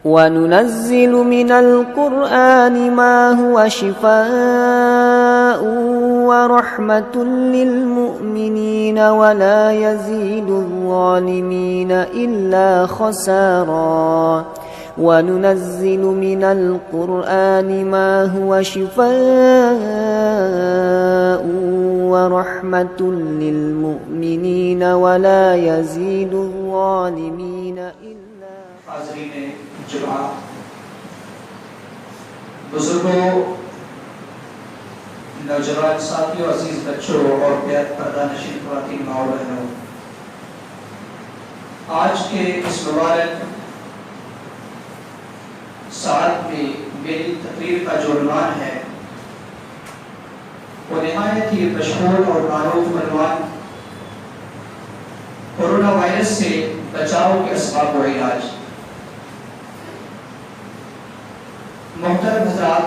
وَنُنَزِّلُ مِنَ الْقُرْآنِ مَا هُوَ شِفَاءٌ وَرَحْمَةٌ لِّلْمُؤْمِنِينَ وَلَا يَزِيدُ الظَّالِمِينَ إِلَّا خَسَارًا وَنُنَزِّلُ مِنَ الْقُرْآنِ مَا هُوَ شِفَاءٌ وَرَحْمَةٌ لِّلْمُؤْمِنِينَ وَلَا يَزِيدُ الظَّالِمِينَ إِلَّا حاضرین جمعہ، بزرگوں، نوجوان ساتھیوں، عزیز بچوں اور پردہ نشین خواتین ماں و بہنوں، آج کے اس مبارک ساعت میں میری تقریر کا جو عنوان ہے وہ نہایت ہی مشہور اور معروف عنوان کورونا وائرس سے بچاؤ کے اسباب و علاج۔ محترم حضرات،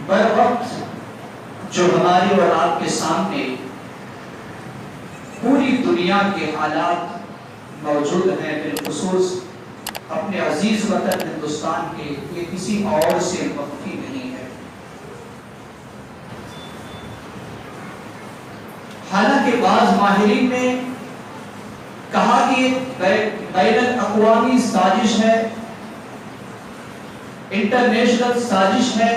بر وقت جو ہماری اور آپ کے سامنے پوری دنیا کے حالات موجود ہیں، بالخصوص اپنے عزیز وطن ہندوستان کے، یہ کسی اور سے مخفی نہیں ہے۔ حالانکہ بعض ماہرین نے کہا کہ بین الاقوامی سازش ہے، انٹرنیشنل سازش ہے،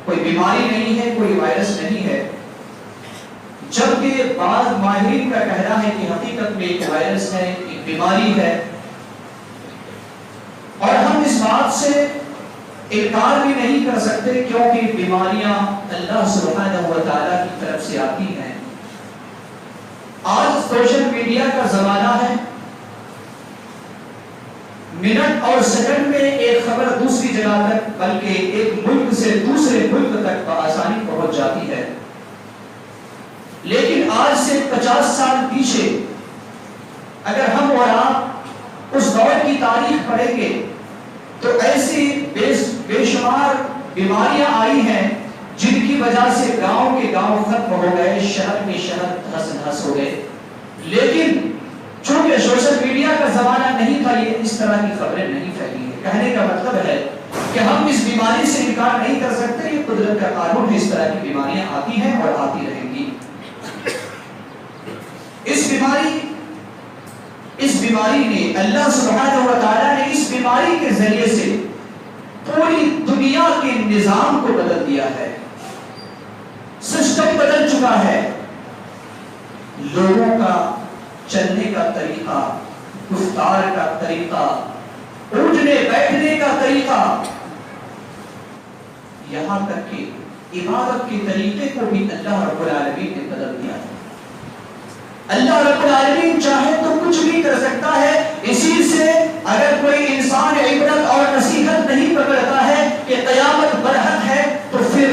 کوئی بیماری نہیں ہے، کوئی وائرس نہیں ہے، جبکہ بعض ماہرین کا کہنا ہے کہ حقیقت میں ایک وائرس ہے، ایک بیماری ہے، اور ہم اس بات سے انکار بھی نہیں کر سکتے کیونکہ بیماریاں اللہ سبحانہ و تعالیٰ کی طرف سے آتی ہیں۔ آج سوشل میڈیا کا زمانہ ہے، منٹ اور سیکنڈ میں ایک خبر دوسری جگہ تک، بلکہ ایک ملک سے دوسرے ملک تک بآسانی پہنچ جاتی ہے۔ لیکن آج سے 50 سال پیچھے اگر ہم اور آپ اس دور کی تاریخ پڑھیں گے تو ایسی بے شمار بیماریاں آئی ہیں جن کی وجہ سے گاؤں کے گاؤں ختم ہو گئے، شہر کے شہر دھس دھس ہو گئے۔ لیکن چونکہ سوشل میڈیا کا زمانہ نہیں تھا، یہ اس طرح کی خبریں نہیں پھیلی ہیں۔ کہنے کا مطلب ہے کہ ہم اس بیماری سے انکار نہیں کر سکتے، یہ قدرت کا قانون ہے، اس طرح کی بیماریاں آتی ہیں اور آتی رہیں گی۔ اس بیماری نے اللہ سبحانہ و تعالیٰ نے اس بیماری کے ذریعے سے پوری دنیا کے نظام کو بدل دیا ہے، سسٹم بدل چکا ہے، لوگوں کا چلنے کا طریقہ، گفتار کا طریقہ، اٹھنے بیٹھنے کا طریقہ، یہاں تک کہ عبادت کے طریقے کو بھی اللہ رب العالمین نے بدل دیا ہے۔ اللہ رب العالمین چاہے تو کچھ بھی کر سکتا ہے۔ اسی سے اگر کوئی انسان عبرت اور نصیحت نہیں پکڑتا ہے کہ قیامت برحق ہے، تو پھر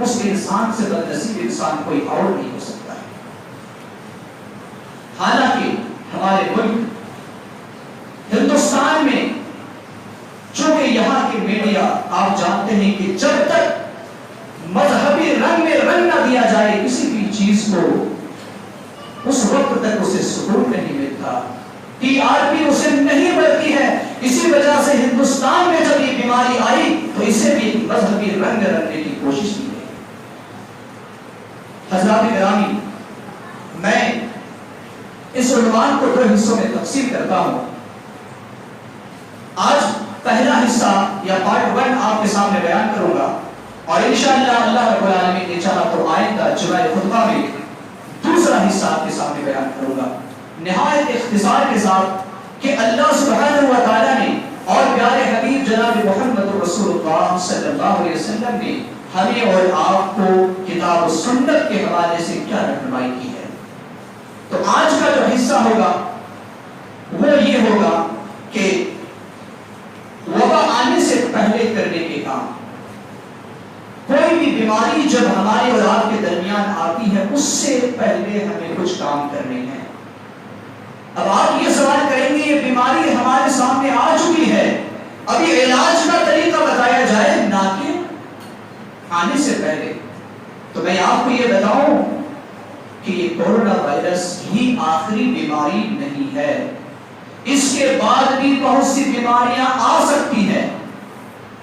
اس انسان سے بدنصیب انسان کوئی اور نہیں ہو سکتا ہے۔ حالانکہ ہمارے ملک ہندوستان میں چونکہ یہاں کی میڈیا آپ جانتے ہیں کہ جب تک مذہبی رنگ میں رنگ نہ دیا جائے کسی بھی چیز کو، اس وقت تک اسے سکون نہیں ملتا، TRP اسے نہیں ملتی ہے۔ اسی وجہ سے ہندوستان میں جب یہ بیماری آئی تو اسے بھی مذہبی رنگ رکھنے کی کوشش کی گئی۔ حضرات گرامی، میں اس عنوان کو 2 حصوں میں تقسیم کرتا ہوں۔ آج پہلا حصہ یا پارٹ 1 آپ کے سامنے بیان کروں گا، اور انشاءاللہ اللہ رب العالمین نے چاہا تو آئندہ جمعہ خطبہ میں دوسرا حصہ آپ کے سامنے بیان کروں گا، نہایت اختصار کے ساتھ کہ اللہ سبحانہ و تعالیٰ نے اور پیارے حبیب جناب محمد رسول اللہ صلی اللہ علیہ وسلم نے ہمیں اور آپ کو کتاب و سنت کے حوالے سے کیا رہنمائی کی ہے۔ تو آج کا جو حصہ ہوگا وہ یہ ہوگا کہ وبا آنے سے پہلے کرنے کے کام۔ کوئی بھی بیماری جب ہمارے اور آپ کے درمیان آتی ہے، اس سے پہلے ہمیں کچھ کام کرنے ہیں۔ اب آپ یہ سوال کریں گے یہ بیماری ہمارے سامنے آ چکی ہے، ابھی علاج کا طریقہ بتایا جائے نہ کہ آنے سے پہلے، تو میں آپ کو یہ بتاؤں کہ یہ کورونا وائرس ہی آخری بیماری نہیں ہے۔ کے بعد بھی بہت سی بیماریاں آ سکتی ہیں،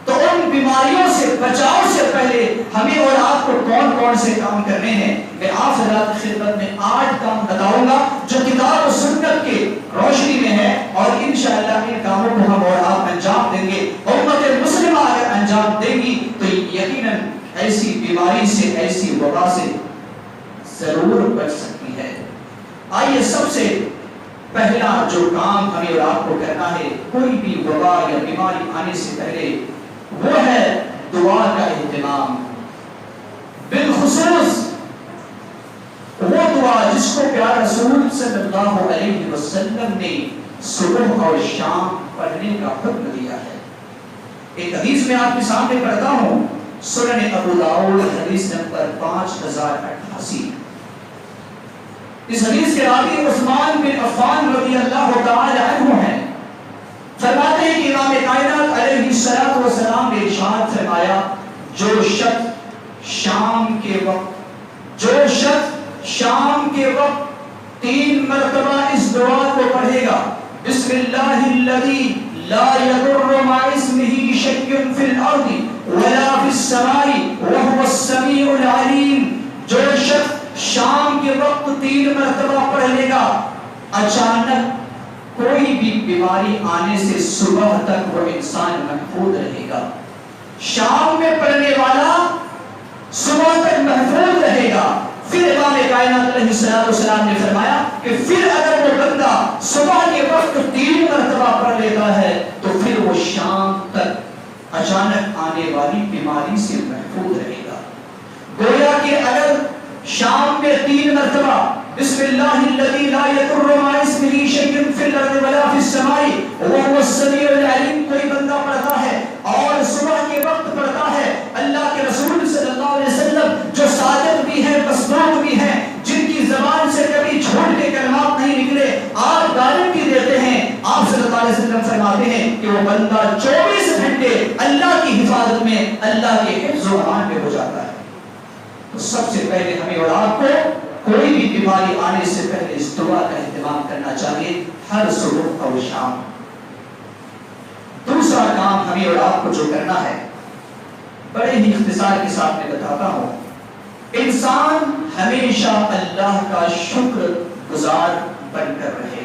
تو ان بیماریوں سے بچاؤ سے پہلے ہمیں اور آپ کو کون کون سے کام کرنے ہیں، میں آپ حضرات کی خدمت میں 8 کام بتاؤں گا جو کتاب و سنت کے روشنی میں ہے، اور انشاءاللہ ان کاموں کو ہم اور آپ انجام دیں گے۔ امت مسلمہ اگر انجام دیں گی تو یقیناً ایسی بیماری سے، ایسی وبا سے ضرور بچ سکتی ہے۔ آئیے سب سے پہلا جو کام ہمیں اور آپ کو کرنا ہے کوئی بھی وبا یا بیماری آنے سے پہلے، وہ ہے دعا کا اہتمام، بالخصوص وہ دعا جس کو پیارا رسول صلی اللہ علیہ وسلم نے صبح اور شام پڑھنے کا حکم دیا ہے۔ ایک حدیث میں آپ کے سامنے پڑھتا ہوں، سنن ابو داؤد حدیث نمبر 5088۔ اس حدیث کے راوی عثمان بن عفان رضی اللہ تعالی عنہ ہیں۔ فرماتے ہیں کہ امام کائنات علیہ السلام نے ارشاد فرمایا، جو شخص شام کے وقت 3 مرتبہ اس دعا کو پڑھے گا، بسم اللہ الذی لا یضر مع اسمہ شیء فی الارض ولا فی السماء وهو السمیع العلیم، جو شخص شام کے وقت 3 مرتبہ پڑھ لے گا، اچانک کوئی بھی بیماری آنے سے صبح تک وہ انسان محفوظ رہے گا۔ شام میں پڑھنے والا صبح تک محفوظ رہے گا۔ پھر امام کائنات علیہ السلام نے فرمایا کہ پھر اگر وہ بندہ صبح کے وقت 3 مرتبہ پڑھ لیتا ہے تو پھر وہ شام تک اچانک آنے والی بیماری سے محفوظ رہے گا۔ گویا کہ اگر شام میں 3 مرتبہ بسم اللہ الذی لا یضر مع اسمہ شیء فی الارض ولا فی السماء وهو السمیع العلیم کوئی بندہ پڑھتا ہے اور صبح کے وقت پڑھتا ہے، اللہ کے رسول صلی اللہ علیہ وسلم جو صادق بھی ہیں، مصدوق بھی ہیں، جن کی زبان سے کبھی جھوٹ کے کلمات نہیں نکلے، آپ گارنٹی دیتے ہیں، آپ صلی اللہ علیہ وسلم فرماتے ہیں کہ وہ بندہ 24 گھنٹے اللہ کی حفاظت میں، اللہ کے حفظ و امان میں ہو جاتا ہے۔ تو سب سے پہلے ہمیں اور آپ کو کوئی بھی بیماری آنے سے پہلے اس دعا کا اہتمام کرنا چاہیے ہر صبح اور شام۔ دوسرا کام ہمیں اور آپ کو جو کرنا ہے بڑے ہی اختصار کے ساتھ میں بتاتا ہوں، انسان ہمیشہ اللہ کا شکر گزار بن کر رہے۔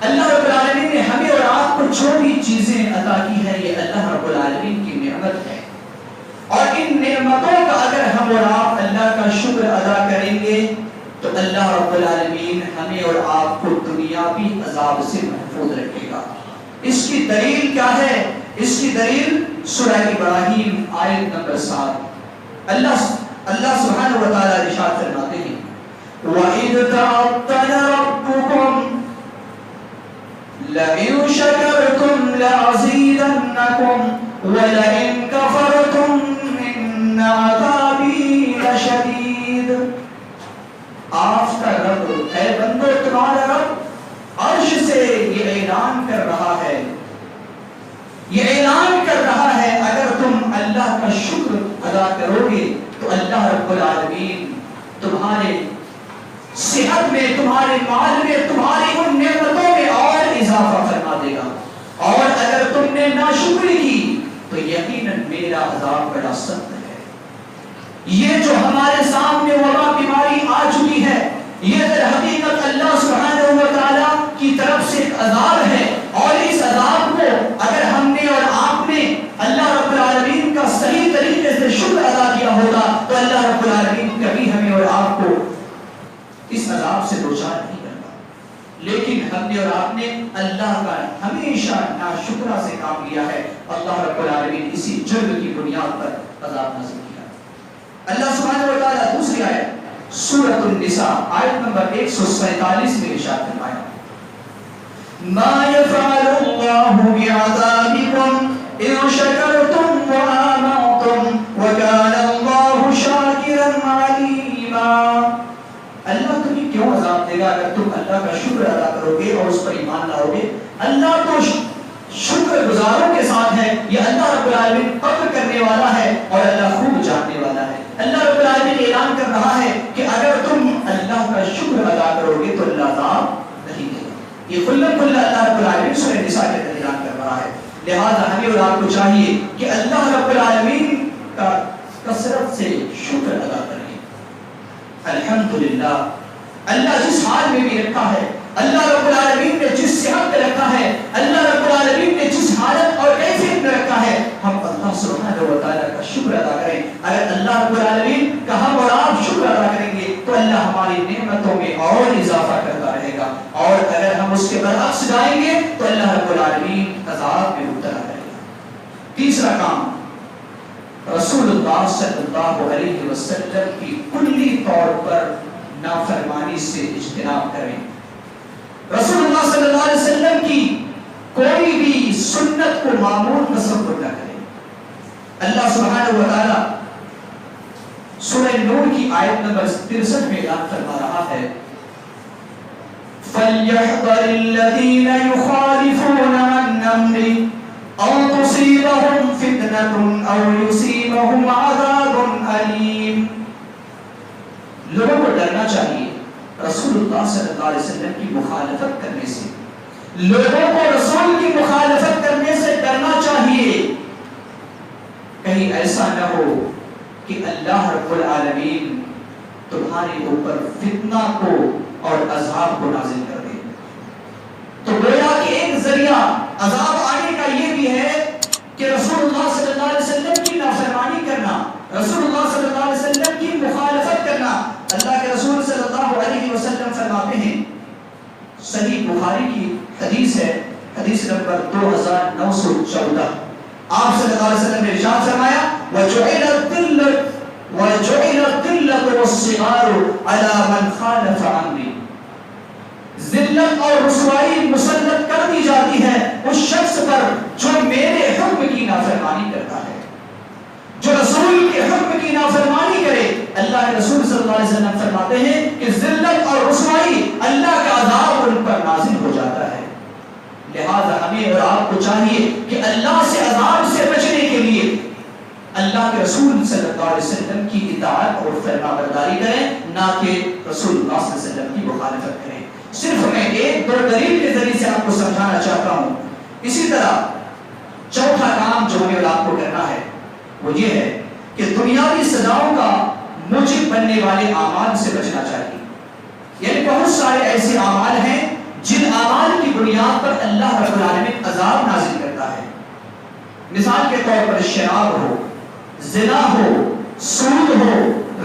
اللہ رب العالمین نے ہمیں اور آپ کو جو بھی چیزیں عطا کی ہے یہ اللہ رب العالمین کی نعمت ہے، اور ان نعمتوں کا اگر ہم اور آپ اللہ کا شکر ادا کریں گے تو اللہ رب العالمین ہمیں اور آپ کو دنیاوی عذاب سے محفوظ رکھے گا۔ اس کی دلیل کیا ہے؟ اس کی دلیل سورہ ابراہیم آیت نمبر 7۔ اللہ سبحانہ و تعالی ارشاد فرماتے ہیں، وَإِذْ تَعَذَّنَ رَبُّكُمْ لَئِن شَكَرْتُمْ لَأَزِيدَنَّكُمْ وَلَئِن كَفَرْتُمْ إِنَّ عَذَابِي لَشَدِيدٌ۔ آپ کا رب، اے بندو تمہارا رب عرش سے یہ اعلان کر رہا ہے، اگر تم اللہ کا شکر ادا کرو گے تو اللہ رب العالمین تمہارے صحت میں، تمہارے مال میں، تمہاری ان نعمتوں میں اور اضافہ فرما دے گا، اور اگر تم نے ناشکری کی تو یقیناً میرا عذاب بڑا سخت ہے۔ یہ جو ہمارے سامنے وبا بیماری آ چکی ہے، یہ در حقیقت اللہ سبحانہ و تعالیٰ کی طرف سے ایک عذاب ہے، اور اس عذاب کو اگر ہم نے اور آپ نے اللہ رب العالمین کا صحیح طریقے سے شکر ادا کیا ہوگا تو اللہ رب العالمین کبھی ہمیں اور آپ کو اس عذاب سے دوچار نہیں کرتا۔ لیکن ہم نے اور آپ نے اللہ کا ہمیشہ ناشکرا سے کام لیا ہے، اللہ رب العالمین اسی جرم کی بنیاد پر عذاب نازل کیا۔ اللہ سبحانہ و تعالیٰ دوسری آیت سورۃ النساء آیت نمبر 147 میں ارشاد فرمایا، ما يفعل الله بعذابكم إن شكرتم وآمنتم وكان الله شاكرا عليما۔ اللہ تمہیں کیوں عذاب دے گا اگر تم اللہ کا شکر ادا کرو گے اور اس پر ایمان لاؤ گے؟ اللہ تو شکر گزاروں کے ساتھ ہے، یہ اللہ رب العالمین قدر کرنے والا ہے اور اللہ خوب جاننے والا ہے۔ اللہ رب العالمین اعلان کر رہا ہے کہ اگر تم اللہ کا شکر ادا کرو گے تو اللہ عذاب نہیں دے گا۔ یہ کھلم کھلا اللہ رب العالمین سورہ نساء کے اندر اعلان کر رہا ہے. لہذا ہمیں اور آپ کو چاہیے کہ اللہ رب العالمین کا کثرت سے شکر ادا کریں. الحمدللہ اللہ جس حال میں بھی رکھا ہے, اللہ رب العالمین نے جس صحت میں رکھا ہے, اللہ رب العالمین نے جس حالت اور کیفیت میں رکھا ہے, ہم اللہ سبحانہ و تعالیٰ کا شکر ادا کریں. اگر اللہ رب العالمین کا ہم اور آپ شکر ادا کریں گے تو اللہ ہماری نعمتوں میں اور اضافہ کرتا رہے گا, اور اگر ہم اس کے برعکس جائیں گے تو اللہ رب العالمین عذاب میں مبتلا کرے گا. تیسرا کام, رسول اللہ صلی اللہ علیہ وسلم کی کلی طور پر نافرمانی سے اجتناب کریں. رسول اللہ صلی اللہ علیہ وسلم کی کوئی بھی سنت کو معمول تصور نہ کریں. اللہ سبحانہ و تعالی سورہ نور کی آیت نمبر 63 میں اعلان فرما رہا ہے, فَلْيَحْذَرِ الَّذِينَ يُخَالِفُونَ عَنْ أَمْرِهِ أَوْ تُصِيبَهُمْ فِتْنَةٌ أَوْ يُصِيبَهُمْ عَذَابٌ أَلِيمٌ. لوگوں کو ڈرنا چاہیے رسول اللہ صلی اللہ علیہ وسلم کی مخالفت کرنے سے. لوگوں کو رسول کی مخالفت کرنے سے ڈرنا چاہیے. کہیں ایسا نہ ہو کہ اللہ رب العالمین تمہارے اوپر فتنہ کو اور عذاب کو نازل کر دے. تو گویا کہ ایک ذریعہ عذاب آنے کا یہ بھی ہے کہ رسول اللہ صلی اللہ علیہ وسلم کی نافرمانی کرنا, رسول اللہ صلی اللہ علیہ وسلم کی مخالفت کرنا. اللہ کے رسول صلی اللہ علیہ وسلم فرماتے ہیں, صحیح بخاری کی حدیث ہے, حدیث نمبر 2914, آپ صلی اللہ علیہ وسلم نے ارشاد فرمایا, وَجُعِلَ الذِّلَّةُ وَالصِّغَارُ عَلَى مَنْ خَالَفَ عَمْرِي. ذلت اور رسوائی مسلط کر دی جاتی ہے اس شخص پر جو میرے حکم کی نافرمانی کرتا ہے, جو رسول کے حکم کی نافرمانی کرے. اللہ کے رسول صلی اللہ علیہ وسلم فرماتے ہیں کہ ذلت اور رسوائی اللہ کا عذاب ان پر نازل ہو جاتا ہے. لہذا ہمیں اور آپ کو چاہیے کہ اللہ سے عذاب سے بچنے کے لیے اللہ کے رسول صلی اللہ علیہ وسلم کی اطاعت اور فرما برداری کریں, نہ کہ رسول اللہ صلی اللہ علیہ وسلم کی مخالفت کریں. صرف میں ایک دو دلیل کے ذریعے سے آپ کو سمجھانا چاہتا ہوں. اسی طرح چوتھا کام جو ہمیں اور آپ کو کرنا ہے وہ یہ ہے کہ دنیاوی سزاؤں کا موجب بننے والے اعمال سے بچنا چاہیے. یعنی بہت سارے ایسے اعمال ہیں جن اعمال کی بنیاد پر اللہ رب العالمین عذاب نازل کرتا ہے. مثال کے طور پر شراب ہو, زنا ہو, سود ہو,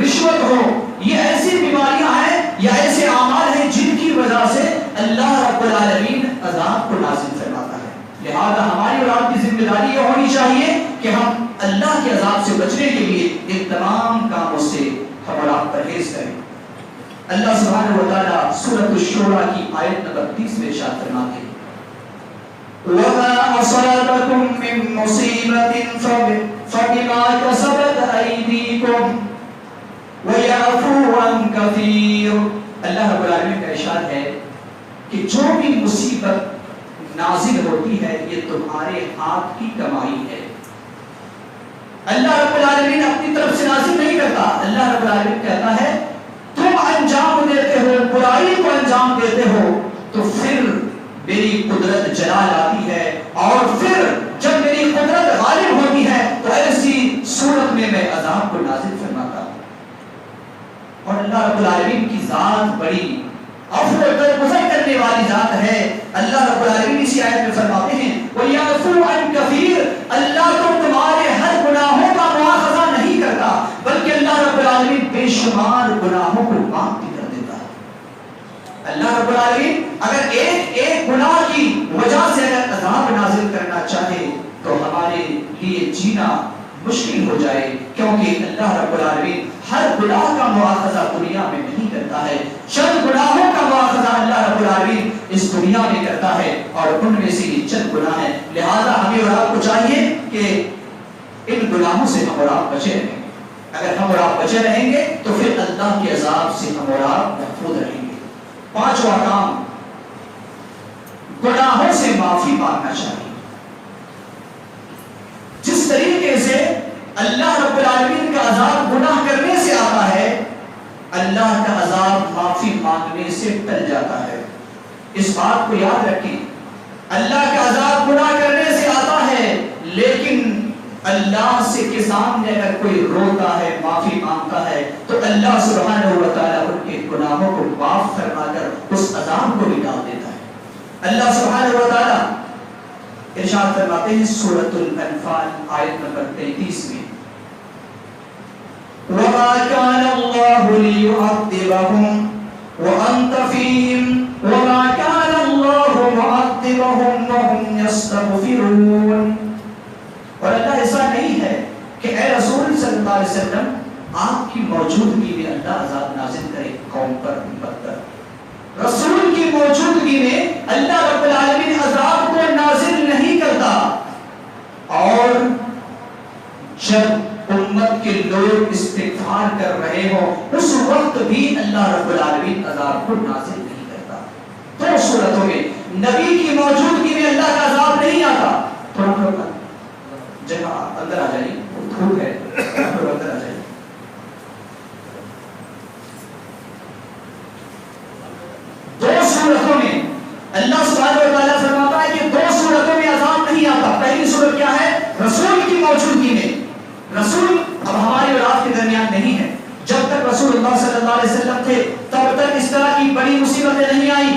رشوت ہو, یہ ایسی بیماریاں ہیں یا ایسے اعمال ہیں جن کی وجہ سے اللہ رب العالمین عذاب کو نازل فرماتا ہے. لہذا ہماری اور آپ کی ذمہ داری یہ ہونی چاہیے کہ ہم اللہ کے عذاب سے بچنے کے لیے ان تمام کاموں سے ہم اور آپ پرہیز کریں. اللہ سبحانہ و تعالیٰ سورۃ الشورى کی آیت نمبر 30 میں ارشاد فرماتے ہیں, وَمَا أَصَابَكُم مِّن مُّصِيبَةٍ فَبِمَا كَسَبَتْ أَيْدِيكُمْ وَيَعْفُو عَن كَثِيرٍ. اللہ رب العالمین کا ارشاد ہے کہ جو بھی مصیبت نازل ہوتی ہے یہ تمہارے ہاتھ کی کمائی ہے. اللہ رب العالمین اپنی طرف سے نازل نہیں کرتا. اللہ رب العالمین کہتا ہے تم انجام دیتے ہو, برائی کو انجام دیتے ہو, تو پھر میری قدرت جلال آتی ہے, اور پھر جب میری قدرت غالب ہوتی ہے تو ایسی صورت میں میں عذاب کو نازل فرماتا ہوں. اور اللہ رب العالمین کی ذات بڑی عفو درگزر کرنے والی ذات ہے. اللہ رب العالمین اسی آیت میں فرماتے ہیں وَيَعْفُو عَن كَثِيرٍ. اللہ تو تمہارے ہر گناہوں کا مواخذہ نہیں کرتا بلکہ اللہ رب العالمین بے شمار گناہوں کو معاف بھی کر دیتا ہے. اللہ رب العالمین اگر ایک ایک گناہ کی وجہ سے اگر عذاب نازل کرنا چاہے تو ہمارے لیے جینا مشکل ہو جائے, کیونکہ اللہ رب العالمین ہر گناہ کا مواخذہ دنیا میں نہیں کرتا ہے. چند گناہوں کا مواخذہ اللہ رب العالمین اس دنیا میں کرتا ہے, اور ان میں سے یہ چند گناہ ہیں. لہذا ہمیں اور آپ کو چاہیے کہ ان گناہوں سے ہم اور آپ بچے رہیں. اگر ہم اور آپ بچے رہیں گے تو پھر اللہ کے عذاب سے ہم اور آپ محفوظ رہیں گے. پانچواں کام, گناہوں سے معافی مانگنا چاہیے. جس طریقے سے اللہ رب العالمین کا عذاب گناہ کرنے سے آتا ہے, اللہ کا عذاب معافی مانگنے سے ٹل جاتا ہے. اس بات کو یاد رکھیں، اللہ کا عذاب گناہ کرنے سے آتا ہے، لیکن اللہ سے کے سامنے اگر کوئی روتا ہے، معافی مانگتا ہے، تو اللہ سبحانہ و تعالیٰ ان کے گناہوں کو معاف فرما کر اس عذاب کو بھی ڈال دیتا ہے۔ اللہ سبحانہ و تعالیٰ ارشاد فرماتے ہیں سورۃ الانفال آیت نمبر 33 میں، وَمَا كَانَ اللَّهُ لِيُعَذِّبَهُمْ وَأَنْتَ فِيهِمْ وَمَا كَانَ اللَّهُ مُعَذِّبَهُمْ وَهُمْ يَسْتَغْفِرُونَ۔ اور اللہ ایسا نہیں ہے کہ اے رسول صلی اللہ علیہ وسلم آپ کی موجودگی میں اللہ عذاب نازل کرے قوم پر، امت پر۔ رسول کی موجودگی میں اللہ رب العالمین عذاب کو نازل نہیں کرتا، اور جب امت کے لوگ استغفار کر رہے ہوں اس وقت بھی اللہ رب العالمین عذاب کو نازل نہیں کرتا۔ دو صورتوں میں نبی کی موجودگی میں اللہ کا عذاب نہیں آتا۔ تھوڑا جگہ اندر آ جائیے، دھوپ ہے، اندر آ جائیے۔ دو صورتوں میں اللہ سبحانہ و تعالیٰ فرماتا ہے کہ دو صورتوں میں عذاب نہیں آتا۔ پہلی صورت کیا ہے؟ رسول کی موجودگی میں۔ رسول اب ہماری اور آپ کے درمیان نہیں ہے، جب تک رسول اللہ صلی اللہ علیہ وسلم تھے تب تک اس طرح کی بڑی مصیبتیں نہیں آئی۔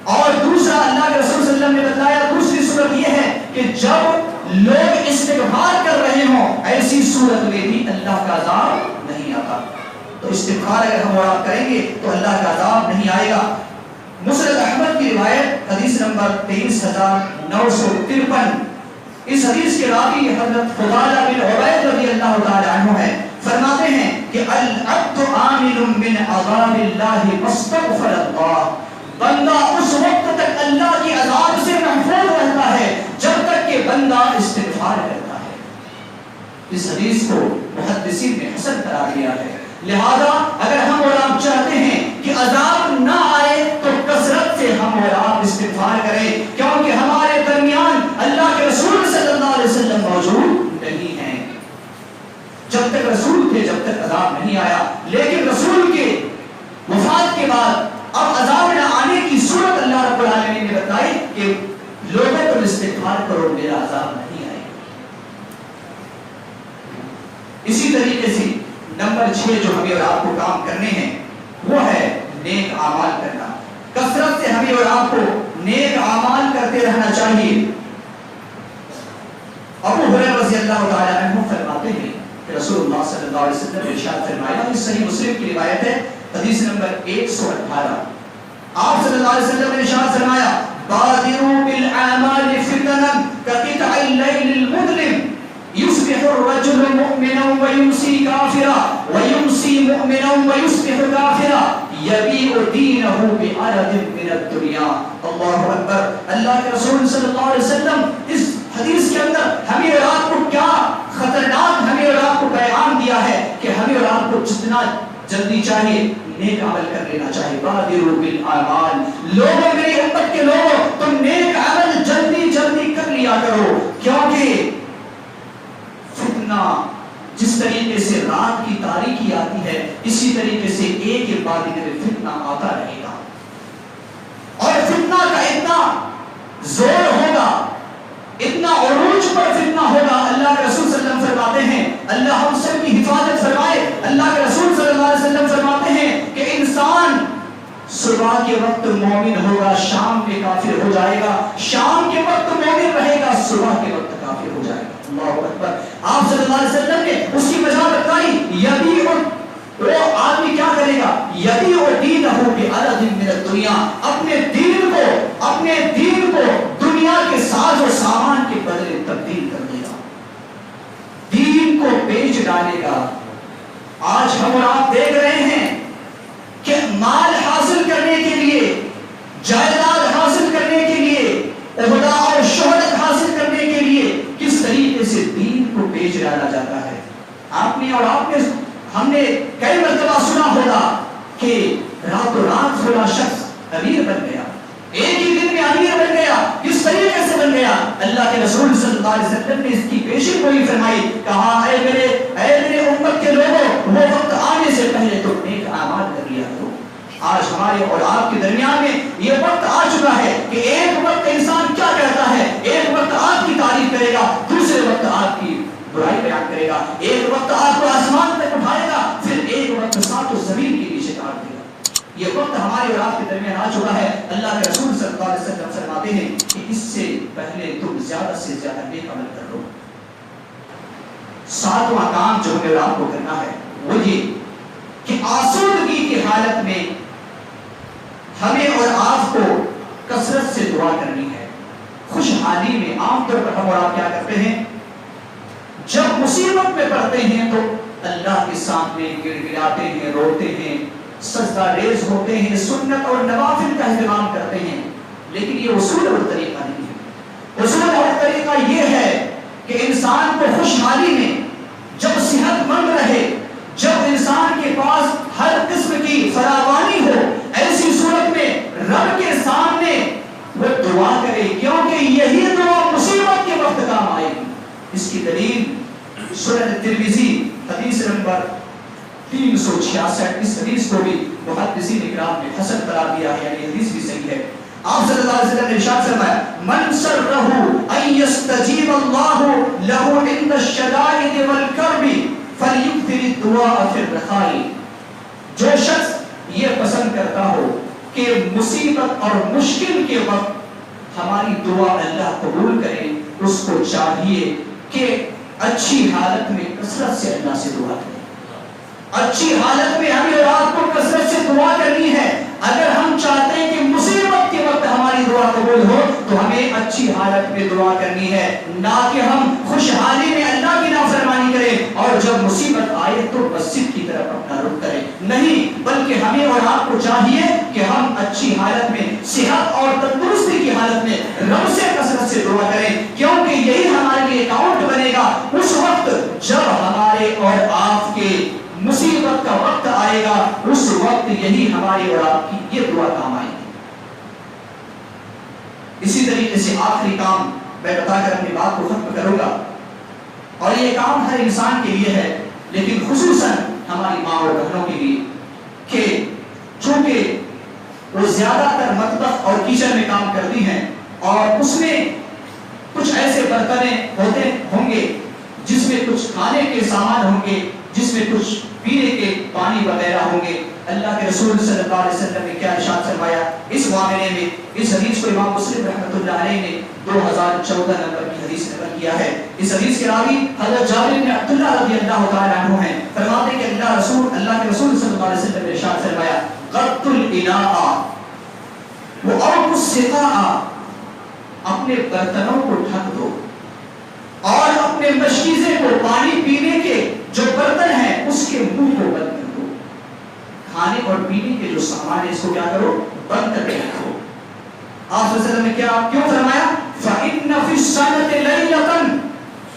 اور دوسرا اللہ کے رسول صلی اللہ علیہ وسلم نے بتایا، دوسری صورت یہ ہے کہ جب لوگ استغفار کر رہے ہوں ایسی صورت میں بھی اللہ کا عذاب نہیں آتا۔ تو استغفار اگر ہم اور آپ کریں گے تو اللہ کا عذاب نہیں آئے گا۔ مسند احمد کی روایت حدیث نمبر 23953، اس حدیث کے راوی حضرت فضالہ بن عبید رضی اللہ تعالی عنہ ہے، فرماتے ہیں کہ العبد آمن من عذاب اللہ مستغفر اللہ، بندہ اس وقت تک اللہ کے عذاب سے محفوظ رہتا ہے جب تک کہ بندہ استغفار کرتا ہے۔ اس حدیث کو محدثین نے حسن قرار دیا ہے۔ لہذا اگر ہم اور آپ چاہتے ہیں کہ عذاب نہ آئے تو کثرت سے ہم اور آپ استغفار کریں، کیونکہ ہمارے درمیان اللہ کے رسول صلی اللہ علیہ وسلم موجود نہیں ہیں۔ جب تک رسول تھے جب تک عذاب نہیں آیا، لیکن رسول کے وفات کے بعد اب عذاب نہ آنے کی صورت اللہ رب العالمین نے بتائی کہ لوگوں تم استغفار کرو میرا عذاب نہیں آئے۔ اسی طریقے سے نمبر 6 جو ہمیں اور آپ کو کام کرنے ہیں وہ ہے نیک اعمال کرنا۔ کثرت سے ہمیں اور آپ کو نیک اعمال کرتے رہنا چاہیے۔ ابو ہریرہ رضی اللہ تعالی عنہ فرماتے ہیں کہ رسول اللہ صلی اللہ علیہ وسلم نے ارشاد فرمایا، اس صحیح مسلم کی روایت ہے حدیث نمبر 118، آپ صلی اللہ علیہ وسلم نے ارشاد فرمایا، بادروا بالاعمال فتنا كقطع الليل المظلم يصبح الرجل مؤمنا ويمسي كافرا ويمسي مؤمنا ويصبح كافرا يبيع دينه بعرض من الدنيا۔ اللہ اکبر۔ اللہ کے رسول صلی اللہ علیہ وسلم اس حدیث کے اندر ہمیں اور آپ کو کیا خطرناک ہمیں اور آپ کو پیغام دیا ہے کہ ہمیں اور آپ کو جتنا جلدی چاہیے نیک عمل کر لینا چاہیے۔ بادروا بالاعمال، لوگوں میری امت کے لوگوں تم نیک عمل جلدی جلدی کر لیا کرو، کیونکہ فتنہ جس طریقے سے رات کی تاریکی آتی ہے اسی طریقے سے ایک کے بعد ایک فتنہ آتا رہے گا، اور فتنہ کا اتنا زور ہوگا، اتنا عروج پر فتنہ ہوگا۔ اللہ کے رسول صلی اللہ علیہ وسلم فرماتے ہیں، اللہ ہم سب کی حفاظت فرمائے، اللہ کے رسول صلی اللہ علیہ وسلم فرماتے ہیں کہ انسان صبح کے وقت مومن ہوگا، شام میں کافر ہو جائے گا، شام کے وقت مومن رہے گا، صبح کے وقت کافر ہو جائے گا۔ اللہ اکبر۔ آپ صلی اللہ علیہ وسلم نے اس کی وجہ بتائی، یبی وہ آدمی کیا کرے گا، یبی دینہ بعرض من الدنیا، اپنے دین کو دنیا کے ساز و سامان کے بدلے تبدیل کر دے گا، دین کو بیچ ڈالے گا۔ آج ہم اور آپ دیکھ رہے ہیں کہ مال حاصل کرنے کے لیے، جائیداد حاصل کرنے کے لیے، عہدہ اور شہرت حاصل کرنے کے لیے کس طریقے سے دین کو بیچ ڈالا جاتا ہے۔ آپ نے اور آپ نے ہم نے کئی مرتبہ سنا ہوگا کہ راتوں رات فلاں شخص امیر بن گیا، ایک ہی دن میں امیر بن گیا۔ کس طریقے سے بن گیا؟ اللہ کے رسول صلی اللہ علیہ وسلم نے اس کی پیشن گوئی فرمائی، کہا اے میرے امت کے لوگوں، وہ وقت آنے سے پہلے تم نیک اعمال کر لیا کرو۔ آج ہمارے اور آپ کے درمیان میں یہ وقت آ چکا ہے کہ ایک وقت انسان کیا کہتا ہے، ایک وقت آپ کی تعریف کرے گا، دوسرے وقت آپ کی برائی بیان کرے گا، ایک وقت آپ کو آسمان تک اٹھائے گا، پھر ایک وقت ساتھ و زمین کے نیچے کاٹ دے گا۔ یہ وقت ہمارے اور آپ کے درمیان آ چکا ہے۔ اللہ کے رسول صلی اللہ علیہ وسلم فرماتے ہیں کہ اس سے پہلے تم زیادہ سے زیادہ نیک عمل کر لو۔ ساتواں کام جو ہمیں اور آپ کو کرنا ہے وہ یہ کہ آسودگی کی حالت میں ہمیں اور آپ کو کثرت سے دعا کرنی ہے۔ خوشحالی میں عام طور پر ہم اور آپ کیا کرتے ہیں، جب مصیبت میں پڑتے ہیں تو اللہ کے سامنے گڑ گڑاتے ہیں، روتے ہیں، سجدہ ریز ہوتے ہیں، سنت اور نوافل کا اہتمام کرتے ہیں، لیکن یہ اصول اور طریقہ نہیں ہے۔ اصول اور طریقہ یہ ہے کہ انسان کو خوشحالی میں جب صحت مند رہے، جب انسان کے پاس ہر قسم کی فراوانی ہو، ایسی صورت میں رب کے سامنے وہ دعا کرے، کیونکہ یہی دعا مصیبت کے وقت کام آئے گی۔ اس کی دلیل سنن ترمذی حدیث نمبر 366، اس حدیث کو بھی محدثین اکرام نے حسن قرار دیا ہے، یعنی حدیث بھی صحیح ہے۔ آپ صلی اللہ علیہ وسلم نے ارشاد فرمایا، من سرہ ان یستجیب اللہ لہ عند الشدائد والکرب فلیکثر الدعاء فی الرخاء۔ جو شخص یہ پسند کرتا ہو کہ مصیبت اور مشکل کے وقت ہماری دعا اللہ قبول کرے، اس کو چاہیے کہ اچھی حالت میں کثرت سے اللہ سے دعا کرے۔ اچھی حالت میں ہمیں اور آپ کو کثرت سے دعا کرنی ہے۔ اگر ہم چاہتے ہیں کہ مصیبت کے وقت ہماری دعا قبول ہو تو ہمیں اچھی حالت میں دعا کرنی ہے، نہ کہ ہم خوشحالی میں اللہ کی نافرمانی کریں اور جب مصیبت آئے تو مسجد کی طرف اپنا رخ کریں۔ نہیں، بلکہ ہمیں اور آپ کو چاہیے کہ ہم اچھی حالت میں، صحت اور تندرستی کی حالت میں رب سے کثرت سے دعا کریں، کیونکہ یہی ہمارے لیے اکاؤنٹ بنے گا اس وقت جب ہمارے اور آپ کے مصیبت کا وقت آئے گا، اس وقت یہی ہماری اور آپ کی یہ دعا کام آئے گی۔ اسی طریقے سے آخری کام میں بتا کر اپنی بات کو ختم کروں گا، اور یہ کام ہر انسان کے لیے ہے، لیکن خصوصاً ہماری ماں اور بہنوں کے لیے، کہ چونکہ وہ زیادہ تر مطبخ اور کچن میں کام کرتی ہیں اور اس میں کچھ ایسے برتنیں ہوتے ہوں گے جس میں کچھ کھانے کے سامان ہوں گے، جس میں کچھ پینے کے پانی وغیرہ ہوں گے۔ اللہ کے رسول صلی اللہ علیہ وسلم نے کیا ارشاد فرمایا اس معاملے میں؟ اس حدیث کو امام مسلم رحمۃ اللہ علیہ نے 2014 نمبر کی حدیث نقل کیا ہے۔ اس حدیث کے راوی حضرت جابر بن عبداللہ رضی اللہ تعالی عنہ ہیں، فرماتے ہیں کہ اللہ کے رسول صلی اللہ علیہ وسلم نے ارشاد فرمایا، غط الاناء وأوقوا السقاء، اپنے برتنوں کو ڈھک دو اور اپنے مشکیزے کو، پانی پینے کے جو برتن ہیں اس کے منہ کو بند کر دو۔ کھانے اور پینے کے جو سامان ہے اس کو کیا کرو؟ بند کر کے رکھو۔ آپ صلی اللہ علیہ وسلم نے کیوں فرمایا؟ فَإِنَّ فِي السَّنَةِ لَيْلَةً،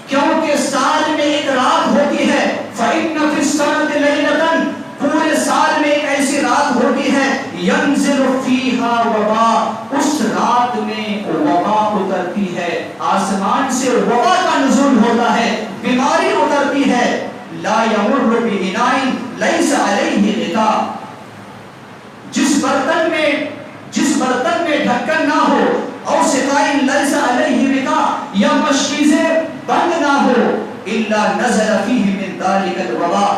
کیونکہ سال میں ایک رات ہوتی ہے۔ فَإِنَّ فِي السَّنَةِ لَيْلَةً، پورے سال میں ایک ایسی رات ہوتی ہے، يَنزِلُ فِيهَا وَبَاء، اس رات میں وبا اترتی ہے، آسمان سے وبا کا نزول ہوتا ہے، بیماری اترتی ہے۔ لا يمر بإناء ليس عليه غطاء، جس برتن میں ڈھکن نہ ہو، اور سقاء ليس عليه غطاء، یا مشکیزیں بند نہ ہو، الا نزل فيه من ذلك الوباء،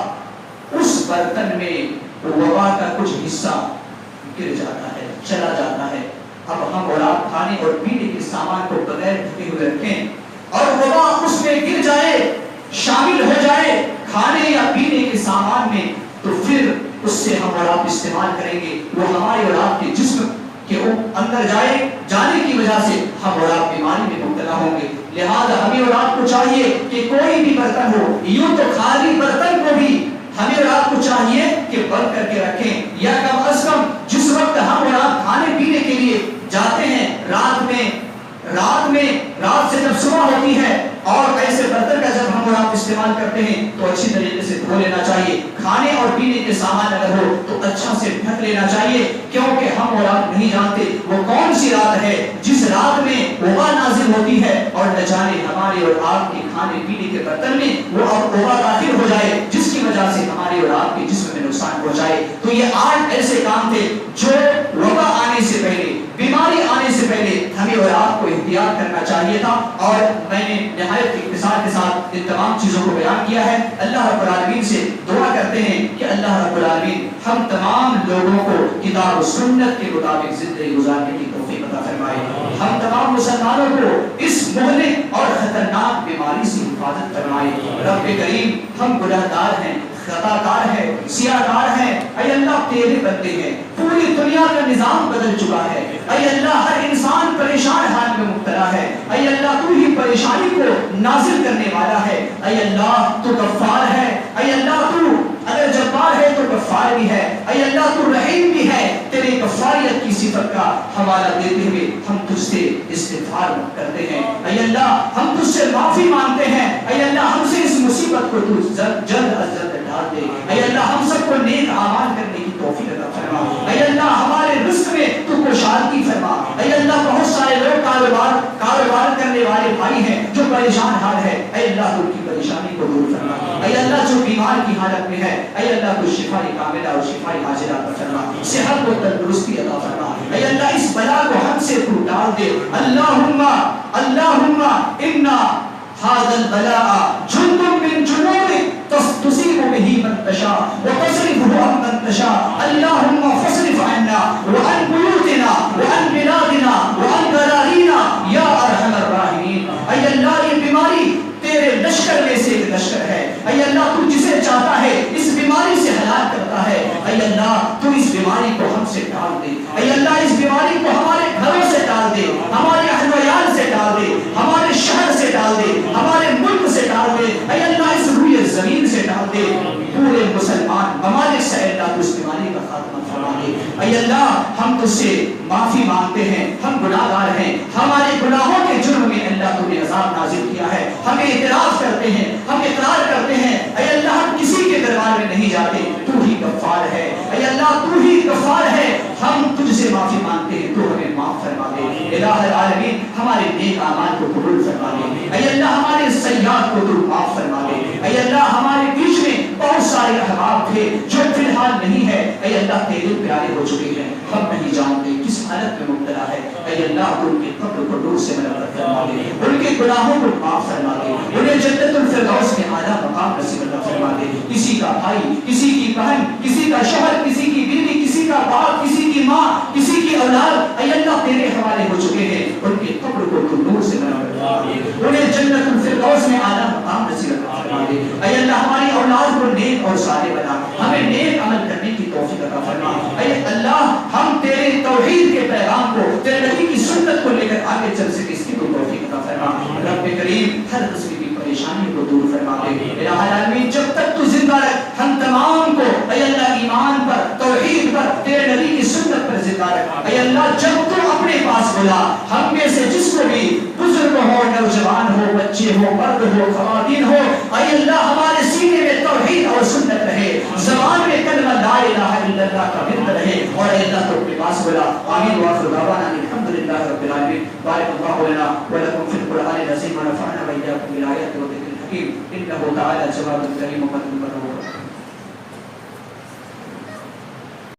اس برتن میں وبا کا کچھ حصہ گر جاتا ہے، چلا جاتا ہے۔ اب ہم اور آپ کھانے اور پینے کے سامان کو بغیر ڈھکے ہوئے رکھیں اور وبا اس میں گر جائے، شامل ہو جائے کھانے یا پینے کے سامان میں، تو پھر اس سے ہم اور آپ استعمال کریں گے، وہ ہمارے اور آپ کے جسم کے اندر جانے کی وجہ سے ہم اور آپ بیماری میں مبتلا ہوں گے۔ لہذا ہمیں اور آپ کو چاہیے کہ کوئی بھی برتن ہو، یوں تو خالی برتن کو بھی ہمیں اور آپ کو چاہیے کہ بند کر کے رکھیں، یا کم از کم جس وقت ہم اور آپ کھانے پینے کے لیے جاتے ہیں رات سے جب صبح ہوتی ہے، اور ایسے برتن کا جب ہم اور آپ استعمال کرتے ہیں تو اچھی طریقے سے دھو لینا چاہیے۔ کھانے اور پینے کے سامان اگر ہو تو اچھا سے ڈھک لینا چاہیے، کیونکہ ہم اور آپ نہیں جانتے وہ کون سی رات ہے جس رات میں وبا نازل ہوتی ہے اور نہ جانے ہمارے اور آپ کے کھانے پینے کے برتن میں وہ وبا داخل ہو جائے جس کی وجہ سے ہمارے اور آپ کے جسم میں نقصان پہنچائے. تو یہ 8 ایسے کام تھے جو وبا آنے سے پہلے, بیماری آنے سے پہلے ہمیں اور آپ کو احتیاط کرنا چاہیے تھا. اور میں نے نہایت اختصار کے ساتھ ان تمام چیزوں کو بیان کیا ہے. اللہ رب العالمین سے دعا کرتے ہیں کہ اللہ رب العالمین ہم تمام لوگوں کو کتاب و سنت کے مطابق زندگی گزارنے کی توفیق عطا فرمائے. ہم تمام مسلمانوں کو اس مہلک اور خطرناک بیماری سے حفاظت فرمائے. رب کریم ہم گناہگار ہیں, خطا کار ہے, سیاہ کار ہے. اے اللہ تیرے بندے ہیں, پوری دنیا کا نظام بدل چکا ہے. اے اللہ ہر انسان پریشان حال میں مبتلا ہے. اے اللہ تو ہی پریشانی کو نازل کرنے والا ہے. اے اللہ تو غفار ہے. اے اللہ تو اگر جبار ہے تو غفار بھی ہے. اے اللہ تو رحیم بھی ہے. تیرے غفاریت کی صفت کا حوالہ دیتے ہوئے ہم تجھ سے استغفار کرتے ہیں. اے اللہ ہم تجھ سے معافی مانگتے ہیں. اے اللہ ہم سے اس مصیبت کو تو جلد از جلد ڈال دے. اے اللہ ہم سب کو نیک اعمال کرنے کی توفیق عطا فرما. اے اللہ ہمارے رزق میں تو کشادگی فرما. اے اللہ بہت سارے لوگ کاروبار کرنے والے بھائی ہیں جو پریشان حال ہے. اے اللہ ان کی پریشانی کو دور فرما. اے اللہ جو بیمار کی حالت میں ہے, اے اللہ تو شفاء کاملہ اور شفاء عاجلہ عطا فرما. صحت و تندرستی عطا فرما. اے اللہ اس بلا کو ہم سے تو ڈال دے. اللہم انا هذا البلاء جند من جنودك تصيب به من تشاء وتصرفه عن من تشاء. اللهم فاصرف عنا وعن بيوتنا وعن بلادنا وعن ذرارينا يا ارحم الراحمين. اے اللہ یہ بیماری تیرے لشکر میں سے ایک لشکر ہے. اے اللہ تو جسے چاہتا ہے اس بیماری سے ہلاک کرتا ہے. اے اللہ تو اس بیماری کو ہم سے ٹال دے. اے اللہ اس بیماری کو ہمارے گھروں سے ٹال دے, ہمارے اہل و عیال سے ٹال دے, ہمارے شہر سے ٹال دے, ہمارے ملک سے ٹال دے. اے اللہ اس روئے زمین سے ٹال دے. پورے مسلمان ممالک سے اے اللہ تو اس بیماری کا خاتمہ فرما دے. اے اللہ ہم تجھ سے معافی مانگتے ہیں, ہم گناہگار ہیں. ہمارے گناہوں کے جرم میں اللہ تو نے عذاب نازل کیا ہے. ہم اعتراف کرتے ہیں, ہم اقرار کرتے ہیں. اے اللہ ہم کسی کے دربار میں نہیں جاتے, تو ہی غفار ہے. اے اللہ تو ہی غفار ہے. ہم تجھ سے معافی مانگتے ہیں, تو ہمیں معاف فرما دے. الہ العالمین ہمارے نیک اعمال کو قبول فرما دے. اے اللہ ہمارے سیئات کو تو معاف فرما دے. اے اللہ ہمارے بیچ میں بہت سارے احباب تھے جو فی الحال نہیں ہے. اے اللہ تیرے پیارے ہو چکے ہیں, ہم نہیں جانتے کس حالت میں مبتلا ہے. اے اللہ تو ان کے قبر کو نور سے منور فرما دے, ان کے گناہوں کو معاف فرما دے, انہیں جنت الفردوس میں اعلیٰ مقام نصیب فرما دے. کسی کا بھائی, کسی کی بہن, کسی کا شوہر, کسی کی بیوی, کسی کا باپ, کسی کی ماں, کسی کی اولاد, اے اللہ تیرے حوالے ہو چکے ہیں. ان کے قبر کو تو نور سے منور فرما دے, انہیں جنت الفردوس میں اعلیٰ مقام نصیب فرما دے. اے اللہ ہماری اولاد کو نیک اور صالح بنا, ہمیں نیک عمل کرنے کی توفیق عطا فرما. اے اللہ ہم تیرے توحید کے پیغام کو, تیرے نبی کی سنت کو لے کر آگے چل سکے, اس کی تو توفیق عطا فرما. رب کریم ہر قسم کی پریشانی کو دور فرما دے. الہ العالمین جب تک تو زندہ رکھ ہم تمام کو اے اللہ ایمان پر, توحید پر, تیرے نبی کی سنت پر زندہ رکھ. اے اللہ جب تو اپنے پاس بلا ہم میں سے جس کو بھی بزرگ ہو, نوجوان ہو, بچے ہو, مرد ہو, خواتین ہو, اے اللہ ہمارے سینے میں توحید اور سنت رہے, زبان میں کلمہ لا الہ الا اللہ کا ورد رہے. اور اے اللہ تو اپنے پاس بلا. آمین وآخر دعوانا الحمدللہ رب العالمین. بارک اللہ لنا ولکم فی القرآن العظیم ونفعنا وإیاکم بالآیات والذکر الحکیم. انہ تعالی جواد کریم و مجید.